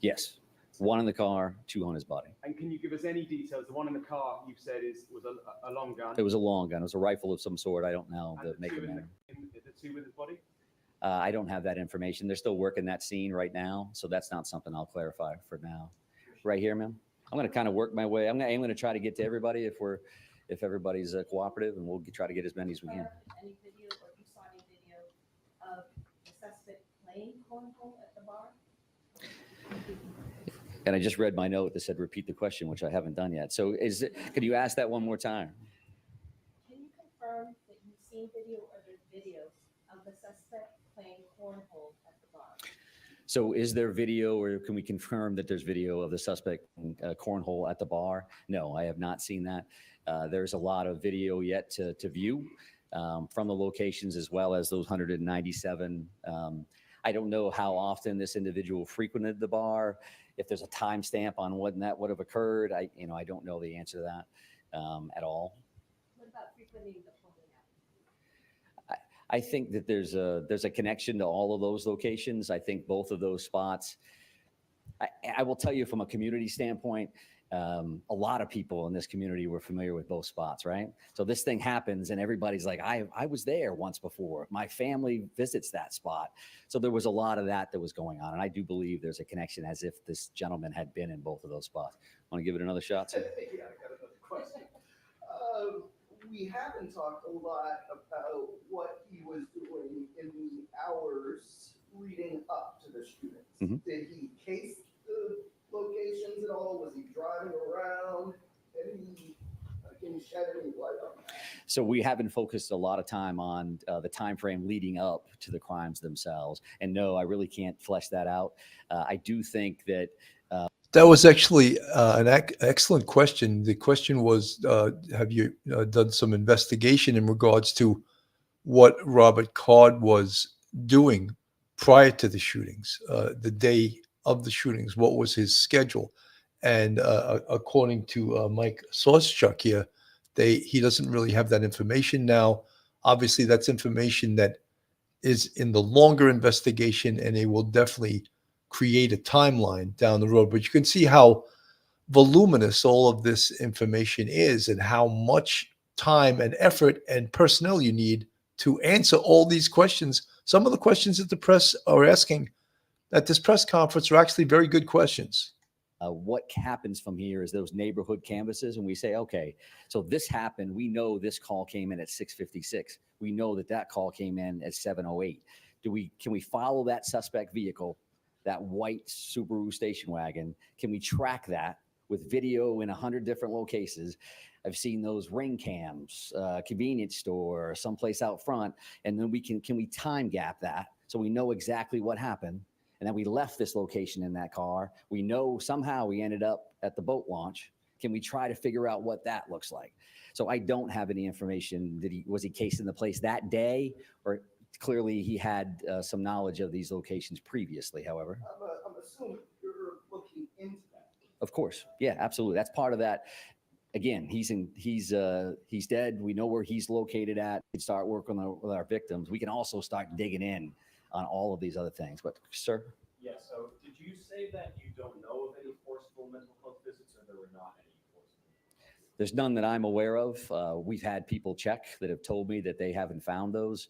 Yes. 1 in the car, 2 on his body. And can you give us any details? The one in the car you said was a long gun. It was a long gun. It was a rifle of some sort. I don't know And the make and manner. the 2 with his body? I don't have that information. They're still working that scene right now, so that's not something I'll clarify for now. Right here, ma'am. I'm going to kind of work my way. I'm going to try to get to everybody if everybody's cooperative, and we'll try to get as many as we can. Any video, or if you saw any video of the suspect playing cornhole at the bar? And I just read my note that said repeat the question, which I haven't done yet. So could you ask that one more time? Can you confirm that you've seen video or there's videos of the suspect playing cornhole at the bar? So is there video, or can we confirm that there's video of the suspect cornhole at the bar? No, I have not seen that. There's a lot of video yet to view from the locations, as well as those 197. I don't know how often this individual frequented the bar, if there's a timestamp on when that would have occurred. I don't know the answer to that at all. What about frequenting the bowling alley? I think that there's a connection to all of those locations. I think both of those spots. I will tell you from a community standpoint, a lot of people in this community were familiar with both spots, right? So this thing happens and everybody's like, I was there once before. My family visits that spot. So there was a lot of that was going on. And I do believe there's a connection, as if this gentleman had been in both of those spots. Want to give it another shot, sir? Yeah, I got another question. We haven't talked a lot about what he was doing in the hours leading up to the shootings. Mm-hmm. Did he case the locations at all? Was he driving around? Can you shed any light on that? So we haven't focused a lot of time on the time frame leading up to the crimes themselves. And no, I really can't flesh that out. I do think that That was actually an excellent question. The question was, have you done some investigation in regards to what Robert Card was doing prior to the shootings, the day of the shootings? What was his schedule? And according to Mike Sauschuk here, he doesn't really have that information now. Obviously, that's information that is in the longer investigation, and they will definitely create a timeline down the road. But you can see how voluminous all of this information is and how much time and effort and personnel you need to answer all these questions. Some of the questions that the press are asking at this press conference are actually very good questions. What happens from here is those neighborhood canvases, and we say, okay, so this happened. We know this call came in at 6:56. We know that that call came in at 7:08. Can we follow that suspect vehicle, that white Subaru station wagon? Can we track that with video in 100 different locations? I've seen those ring cams, convenience store, someplace out front, and then can we time gap that so we know exactly what happened? And then we left this location in that car. We know somehow we ended up at the boat launch. Can we try to figure out what that looks like? So I don't have any information. Was he cased in the place that day, or clearly he had some knowledge of these locations previously? However, I'm assuming you're looking into that. of course, yeah, absolutely. That's part of that. Again, he's dead. We know where he's located at. We can start working with our victims. We can also start digging in on all of these other things. But, sir? Yeah, so did you say that you don't know of any forcible mental health visits, or there were not any forcible? There's none that I'm aware of. We've had people check that have told me that they haven't found those.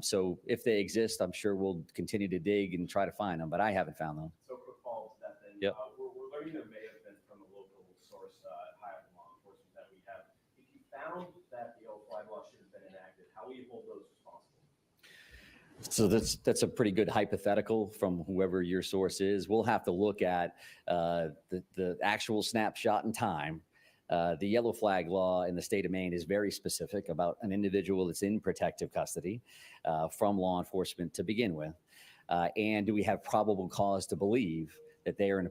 So if they exist, I'm sure we'll continue to dig and try to find them, but I haven't found them. So quick follow-up to that then. Yep. We're learning there may have been from a local source high up in law enforcement that we have. If you found that the old flag law should have been enacted, how will you hold those responsible? So that's a pretty good hypothetical from whoever your source is. We'll have to look at the actual snapshot in time. The yellow flag law in the state of Maine is very specific about an individual that's in protective custody from law enforcement to begin with. And do we have probable cause to believe that they are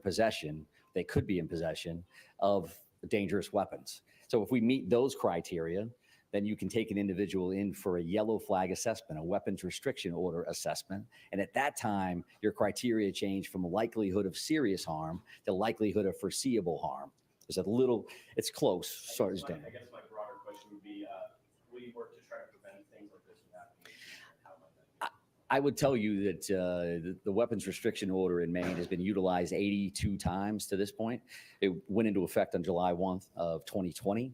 they could be in possession of dangerous weapons? So if we meet those criteria, then you can take an individual in for a yellow flag assessment, a weapons restriction order assessment. And at that time, your criteria change from likelihood of serious harm to likelihood of foreseeable harm. It's close. Sorry, I guess my broader question would be, will you work to try to prevent things like this from happening? How about that? I would tell you that the weapons restriction order in Maine has been utilized 82 times to this point. It went into effect on July 1st of 2020.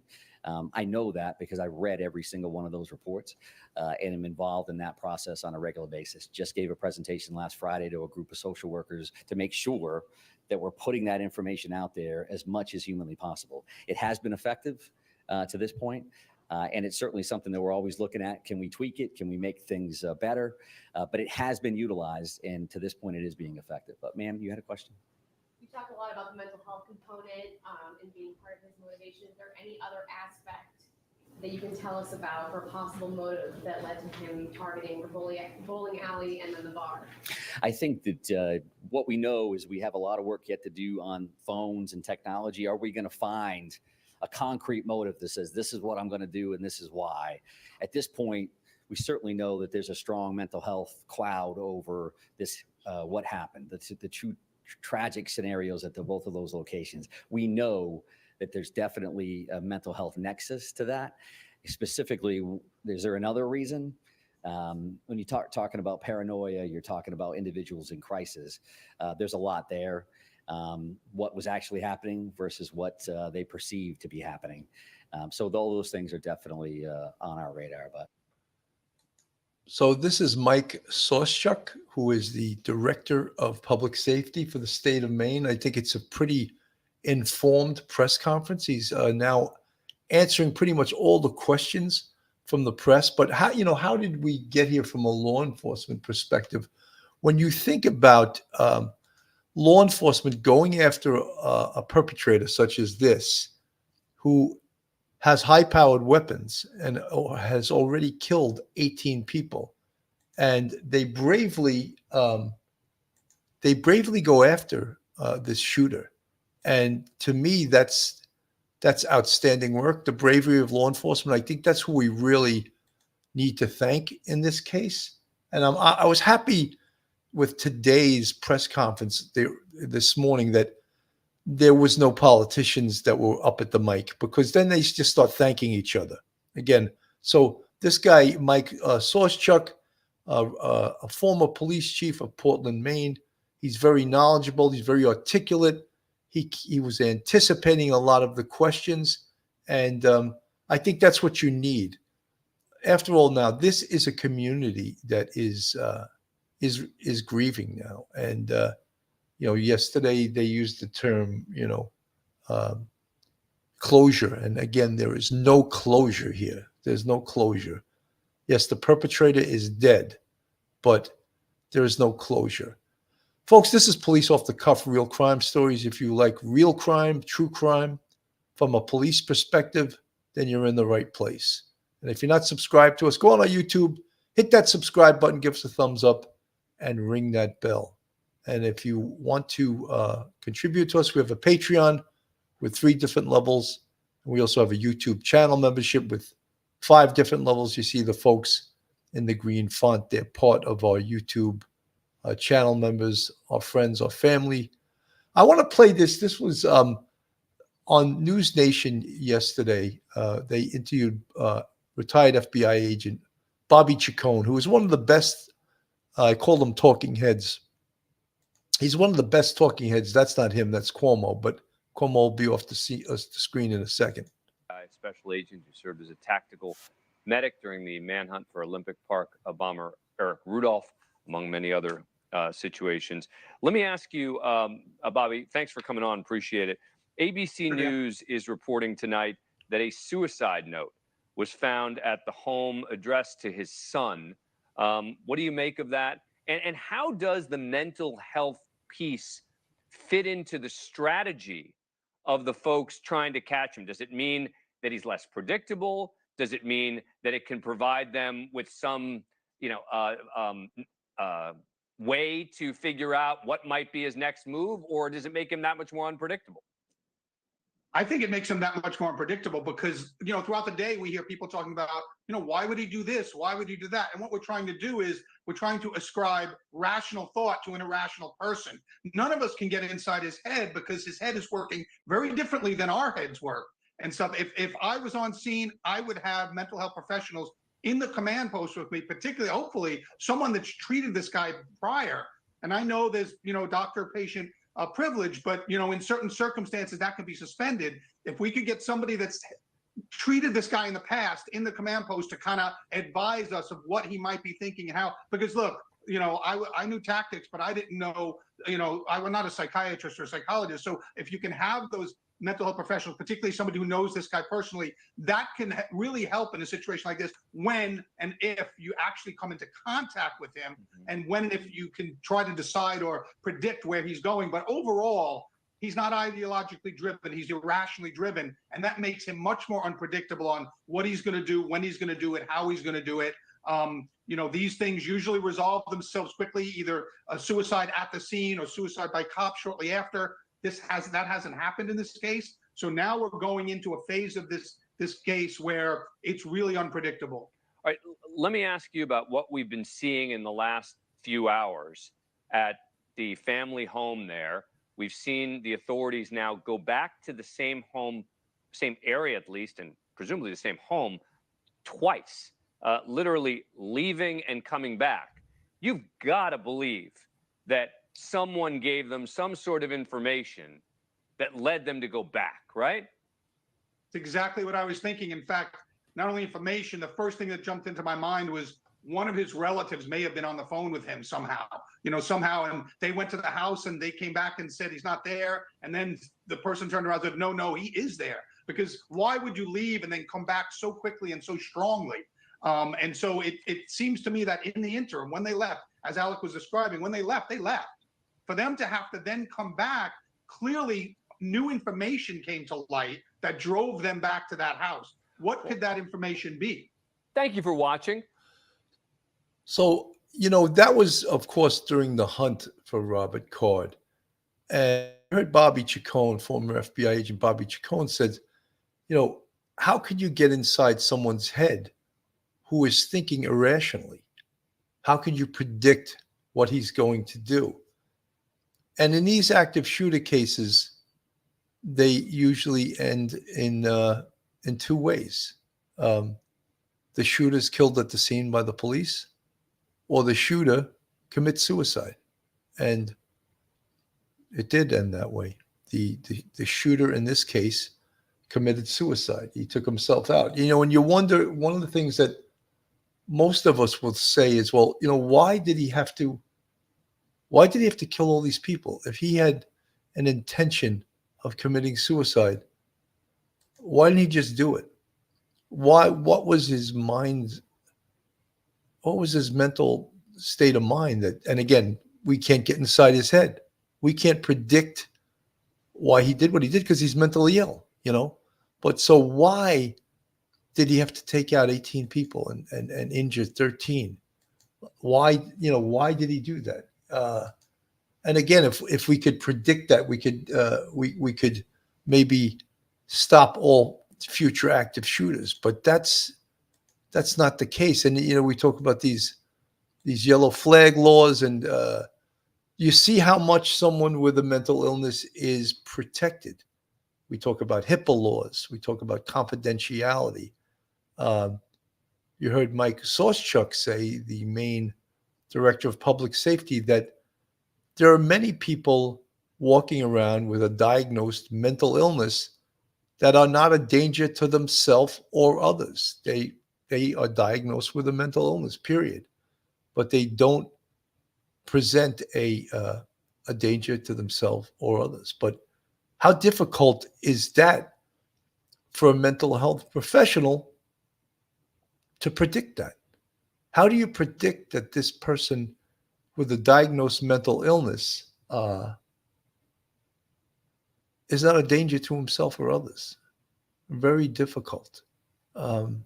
I know that because I read every single one of those reports and am involved in that process on a regular basis. Just gave a presentation last Friday to a group of social workers to make sure that we're putting that information out there as much as humanly possible. It has been effective to this point, and it's certainly something that we're always looking at. Can we tweak it? Can we make things better? But it has been utilized, and to this point, it is being effective. But ma'am, you had a question? You talked a lot about the mental health component and being part of his motivation. Is there any other aspect that you can tell us about or possible motive that led to him targeting the bowling alley and then the bar? I think that what we know is we have a lot of work yet to do on phones and technology. Are we going to find a concrete motive that says this is what I'm going to do and this is why? At this point, we certainly know that there's a strong mental health cloud over this, what happened, the two tragic scenarios at both of those locations. We know that there's definitely a mental health nexus to that. Specifically, is there another reason? When you talking about paranoia, you're talking about individuals in crisis. There's a lot there. What was actually happening versus what they perceived to be happening. So all those things are definitely on our radar. But So this is Mike Sauschuk, who is the Director of Public Safety for the state of Maine. I think it's a pretty informed press conference. He's now answering pretty much all the questions from the press. But how did we get here from a law enforcement perspective? When you think about law enforcement going after a perpetrator such as this, who has high-powered weapons and has already killed 18 people, and they bravely go after this shooter. And to me, that's outstanding work. The bravery of law enforcement. I think that's who we really need to thank in this case. And I was happy with today's press conference this morning that there was no politicians that were up at the mic, because then they just start thanking each other again. So this guy, Mike Sauschuk, a former police chief of Portland, Maine, he's very knowledgeable. He's very articulate. He was anticipating a lot of the questions, and I think that's what you need. After all, now this is a community that is grieving now, and yesterday they used the term, closure, and again, there is no closure here. There's no closure. Yes, the perpetrator is dead, but there is no closure. Folks, this is Police Off the Cuff, real crime stories. If you like real crime, true crime, from a police perspective, then you're in the right place. And if you're not subscribed to us, go on our YouTube, hit that subscribe button, give us a thumbs up, and ring that bell. And if you want to contribute to us, we have a Patreon with 3 different levels. And we also have a YouTube channel membership with 5 different levels. You see the folks in the green font. They're part of our YouTube channel members, our friends, our family. I want to play this. This was on News Nation yesterday. They interviewed retired FBI agent Bobby Chacon, who is one of the best, I call them talking heads. He's one of the best talking heads. That's not him, that's Cuomo, but Cuomo will be off the screen in a second. Special agent who served as a tactical medic during the manhunt for Olympic Park bomber Eric Rudolph, among many other situations. Let me ask you, Bobby, thanks for coming on. Appreciate it. ABC News is reporting tonight that a suicide note was found at the home addressed to his son. What do you make of that? And how does the mental health piece fit into the strategy of the folks trying to catch him? Does it mean that he's less predictable? Does it mean that it can provide them with some, way to figure out what might be his next move? Or does it make him that much more unpredictable? I think it makes him that much more unpredictable because, throughout the day we hear people talking about, why would he do this? Why would he do that? And what we're trying to do is we're trying to ascribe rational thought to an irrational person. None of us can get inside his head because his head is working very differently than our heads work. And so if I was on scene, I would have mental health professionals in the command post with me, particularly, hopefully, someone that's treated this guy prior. And I know there's, doctor-patient privilege, but in certain circumstances that can be suspended. If we could get somebody that's treated this guy in the past in the command post to kind of advise us of what he might be thinking and how, because look, I knew tactics, but I didn't know, I was not a psychiatrist or a psychologist. So if you can have those mental health professionals, particularly somebody who knows this guy personally, that can really help in a situation like this when and if you actually come into contact with him, and when and if you can try to decide or predict where he's going. But overall, he's not ideologically driven, he's irrationally driven, and that makes him much more unpredictable on what he's going to do, when he's going to do it, how he's going to do it. These things usually resolve themselves quickly, either a suicide at the scene or suicide by cops shortly after. That hasn't happened in this case. So now we're going into a phase of this case where it's really unpredictable. All right, let me ask you about what we've been seeing in the last few hours at the family home there. We've seen the authorities now go back to the same home, same area at least, and presumably the same home twice, literally leaving and coming back. You've got to believe that someone gave them some sort of information that led them to go back, right? It's exactly what I was thinking. In fact, not only information, the first thing that jumped into my mind was one of his relatives may have been on the phone with him somehow, and they went to the house and they came back and said he's not there. And then the person turned around and said, no, he is there. Because why would you leave and then come back so quickly and so strongly? And so it seems to me that in the interim, when they left, as Alec was describing, when they left. For them to have to then come back, clearly new information came to light that drove them back to that house. What could that information be? Thank you for watching. So, that was, of course, during the hunt for Robert Card. And I heard Bobby Chacon, former FBI agent Bobby Chacon, said, how could you get inside someone's head who is thinking irrationally? How can you predict what he's going to do? And in these active shooter cases, they usually end in two ways. The shooter's killed at the scene by the police, or the shooter commits suicide. And it did end that way. The shooter in this case committed suicide. He took himself out. And you wonder, one of the things that most of us will say is, well, why did he have to kill all these people? If he had an intention of committing suicide, why didn't he just do it? What was his mental state of mind and again, we can't get inside his head. We can't predict why he did what he did because he's mentally ill, But so why did he have to take out 18 people and injure 13? Why did he do that? And again, if we could predict that, we could maybe stop all future active shooters. But that's not the case. And we talk about these yellow flag laws, and you see how much someone with a mental illness is protected. We talk about HIPAA laws. We talk about confidentiality. You heard Mike Soschuk say, the Maine director of public safety, that there are many people walking around with a diagnosed mental illness that are not a danger to themselves or others. They are diagnosed with a mental illness, period. But they don't present a danger to themselves or others. But how difficult is that for a mental health professional to predict that? How do you predict that this person with a diagnosed mental illness is not a danger to himself or others? Very difficult. And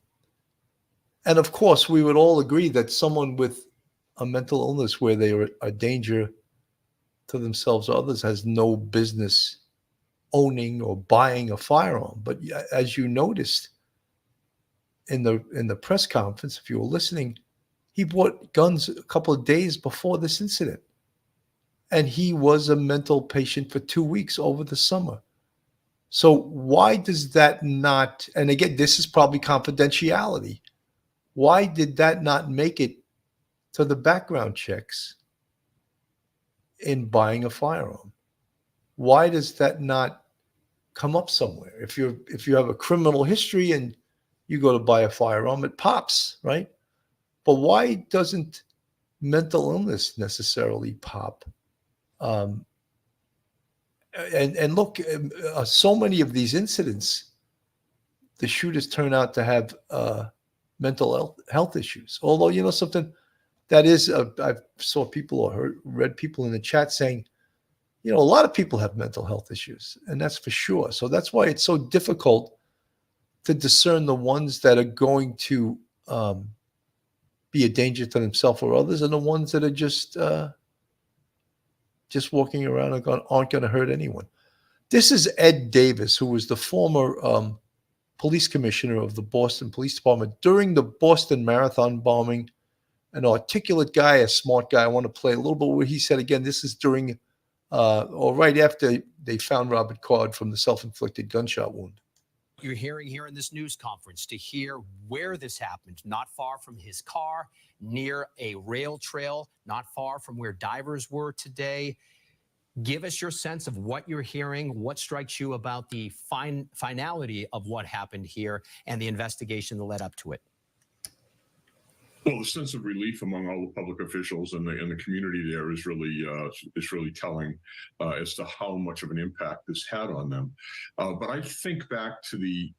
of course, we would all agree that someone with a mental illness where they are a danger to themselves or others has no business owning or buying a firearm. But as you noticed in the press conference, if you were listening, he bought guns a couple of days before this incident. And he was a mental patient for 2 weeks over the summer. So why does that not, and again, this is probably confidentiality, why did that not make it to the background checks in buying a firearm? Why does that not come up somewhere? If you have a criminal history and you go to buy a firearm, it pops, right? But why doesn't mental illness necessarily pop? And look, so many of these incidents, the shooters turn out to have mental health issues. Although, something that is, I saw people or read people in the chat saying, a lot of people have mental health issues, and that's for sure. So that's why it's so difficult to discern the ones that are going to be a danger to themselves or others, and the ones that are just walking around and aren't going to hurt anyone. This is Ed Davis, who was the former police commissioner of the Boston Police Department during the Boston Marathon bombing. An articulate guy, a smart guy. I want to play a little bit what he said. Again, this is during or right after they found Robert Card from the self-inflicted gunshot wound. You're hearing here in this news conference to hear where this happened, not far from his car, near a rail trail, not far from where divers were today. Give us your sense of what you're hearing, what strikes you about the finality of what happened here and the investigation that led up to it. Well, the sense of relief among all the public officials and the community there is really telling as to how much of an impact this had on them. But I think back to the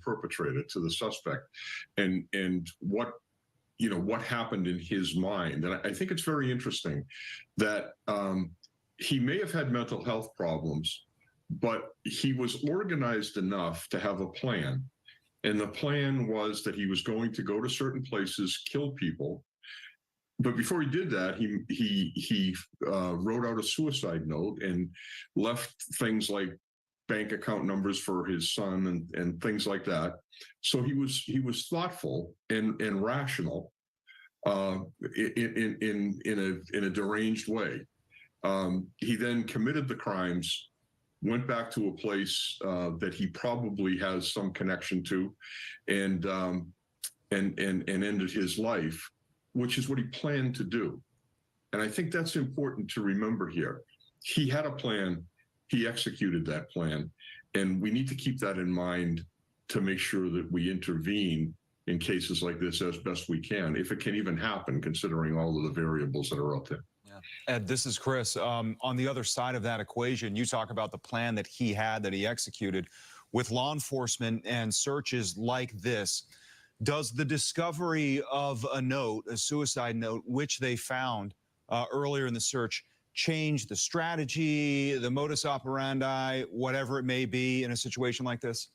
perpetrator, to the suspect, and what happened in his mind. And I think it's very interesting that he may have had mental health problems, but he was organized enough to have a plan. And the plan was that he was going to go to certain places, kill people, but before he did that, he wrote out a suicide note and left things like bank account numbers for his son and things like that. So he was thoughtful and rational in a deranged way. He then committed the crimes, went back to a place that he probably has some connection to, and ended his life, which is what he planned to do. And I think that's important to remember here. He had a plan, he executed that plan, and we need to keep that in mind to make sure that we intervene in cases like this as best we can, if it can even happen, considering all of the variables that are out there. Ed, this is Chris. On the other side of that equation, you talk about the plan that he had, that he executed. With law enforcement and searches like this, does the discovery of a note, a suicide note, which they found earlier in the search, change the strategy, the modus operandi, whatever it may be in a situation like this?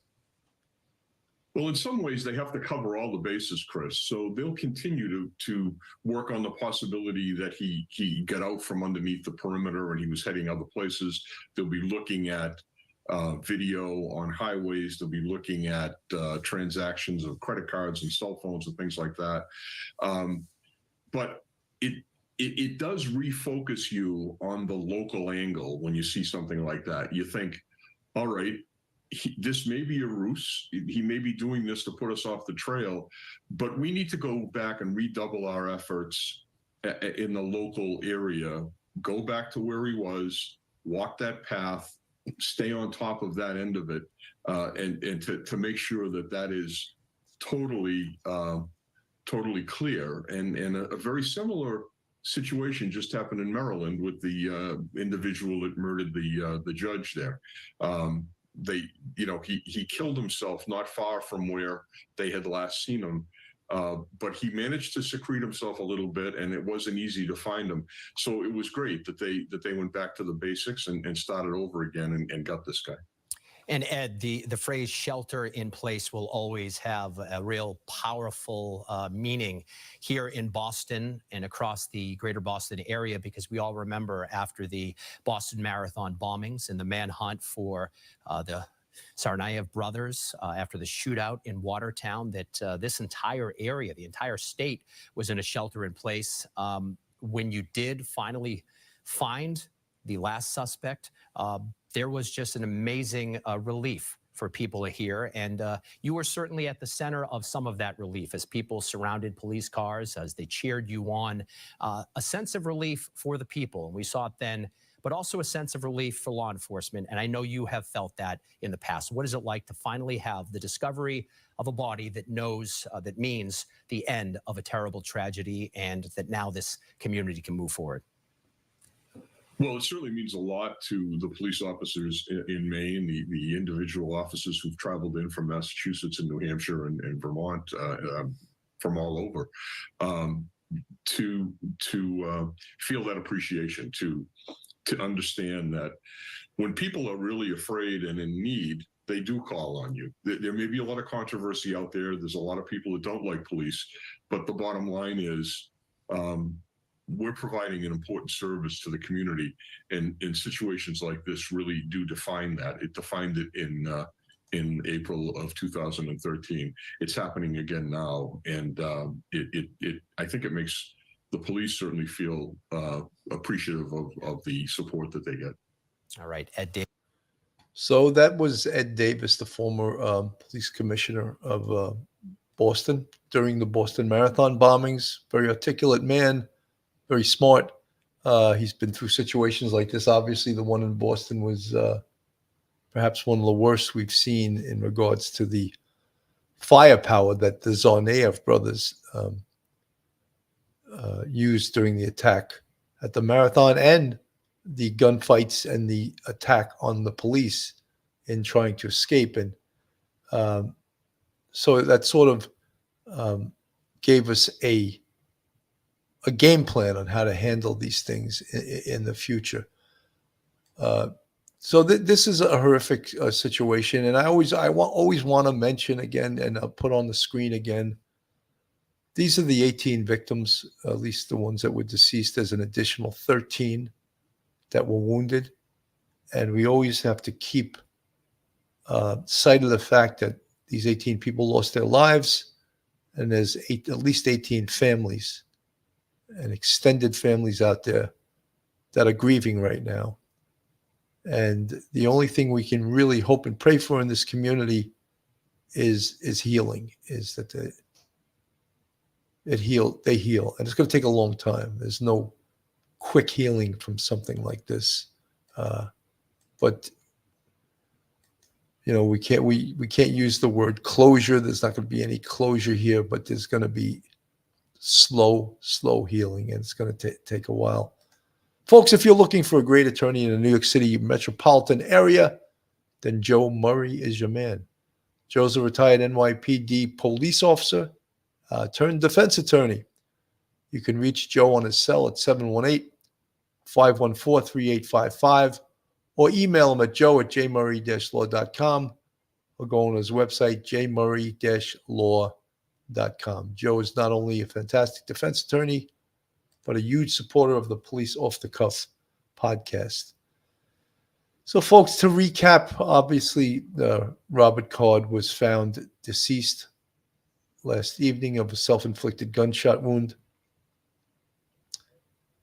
Well, in some ways, they have to cover all the bases, Chris. So they'll continue to work on the possibility that he got out from underneath the perimeter and he was heading other places. They'll be looking at video on highways. They'll be looking at transactions of credit cards and cell phones and things like that. But it does refocus you on the local angle when you see something like that. You think, all right, this may be a ruse. He may be doing this to put us off the trail, but we need to go back and redouble our efforts in the local area, go back to where he was, walk that path, stay on top of that end of it, and to make sure that that is totally clear. And a very similar situation just happened in Maryland with the individual that murdered the judge there. He killed himself not far from where they had last seen him, but he managed to secrete himself a little bit, and it wasn't easy to find him. So it was great that they went back to the basics and started over again and got this guy. And Ed, the phrase shelter in place will always have a real powerful meaning here in Boston and across the greater Boston area, because we all remember after the Boston Marathon bombings and the manhunt for the Tsarnaev brothers, after the shootout in Watertown, that this entire area, the entire state, was in a shelter in place. When you did finally find the last suspect, there was just an amazing relief for people here. And you were certainly at the center of some of that relief as people surrounded police cars, as they cheered you on. A sense of relief for the people. And we saw it then, but also a sense of relief for law enforcement. And I know you have felt that in the past. What is it like to finally have the discovery of a body that knows, that means the end of a terrible tragedy, and that now this community can move forward? Well, it certainly means a lot to the police officers in Maine, the individual officers who've traveled in from Massachusetts and New Hampshire and Vermont, from all over, to feel that appreciation, to understand that when people are really afraid and in need, they do call on you. There may be a lot of controversy out there. There's a lot of people that don't like police, but the bottom line is, we're providing an important service to the community, and in situations like this really do define that. It defined it in April of 2013. It's happening again now, and I think it makes the police certainly feel appreciative of the support that they get. All right, Ed Davis. So that was Ed Davis, the former police commissioner of Boston during the Boston Marathon bombings. Very articulate man. Very smart. He's been through situations like this. Obviously, the one in Boston was perhaps one of the worst we've seen in regards to the firepower that the Tsarnaev brothers used during the attack at the marathon, and the gunfights and the attack on the police in trying to escape. And so that sort of gave us a game plan on how to handle these things in the future. So this is a horrific situation, and I always want to mention again, and I'll put on the screen again, these are the 18 victims, at least the ones that were deceased. There's an additional 13 that were wounded. And we always have to keep sight of the fact that these 18 people lost their lives, and there's at least 18 families and extended families out there that are grieving right now. And the only thing we can really hope and pray for in this community is healing, is that they heal. And it's going to take a long time. There's no quick healing from something like this. But we can't use the word closure. There's not going to be any closure here, but there's going to be slow healing, and it's going to take a while. Folks, if you're looking for a great attorney in the New York City metropolitan area, then Joe Murray is your man. Joe's a retired NYPD police officer turned defense attorney. You can reach Joe on his cell at 718-514-3855 or email him at joe@jmurray-law.com or go on his website, jmurray-law.com. Joe is not only a fantastic defense attorney, but a huge supporter of the Police Off the Cuff podcast. So, folks, to recap, obviously, Robert Card was found deceased last evening of a self-inflicted gunshot wound.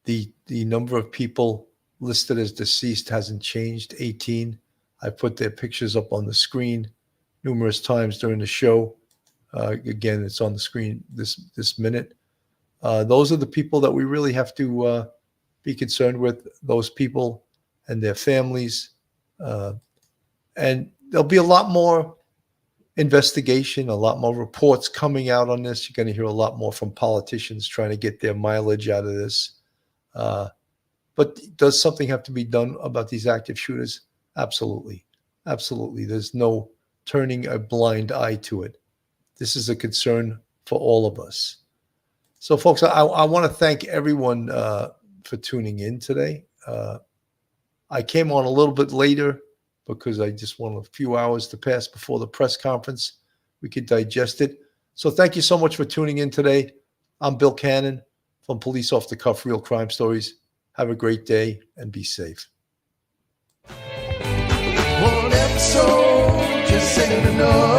The number of people listed as deceased hasn't changed, 18. I put their pictures up on the screen numerous times during the show. Again, it's on the screen this minute. Those are the people that we really have to be concerned with, those people and their families. And there'll be a lot more investigation, a lot more reports coming out on this. You're going to hear a lot more from politicians trying to get their mileage out of this. But does something have to be done about these active shooters? Absolutely. Absolutely. There's no turning a blind eye to it. This is a concern for all of us. So, folks, I want to thank everyone for tuning in today. I came on a little bit later because I just wanted a few hours to pass before the press conference. We could digest it. So thank you so much for tuning in today. I'm Bill Cannon from Police Off the Cuff Real Crime Stories. Have a great day and be safe. One episode just ain't enough.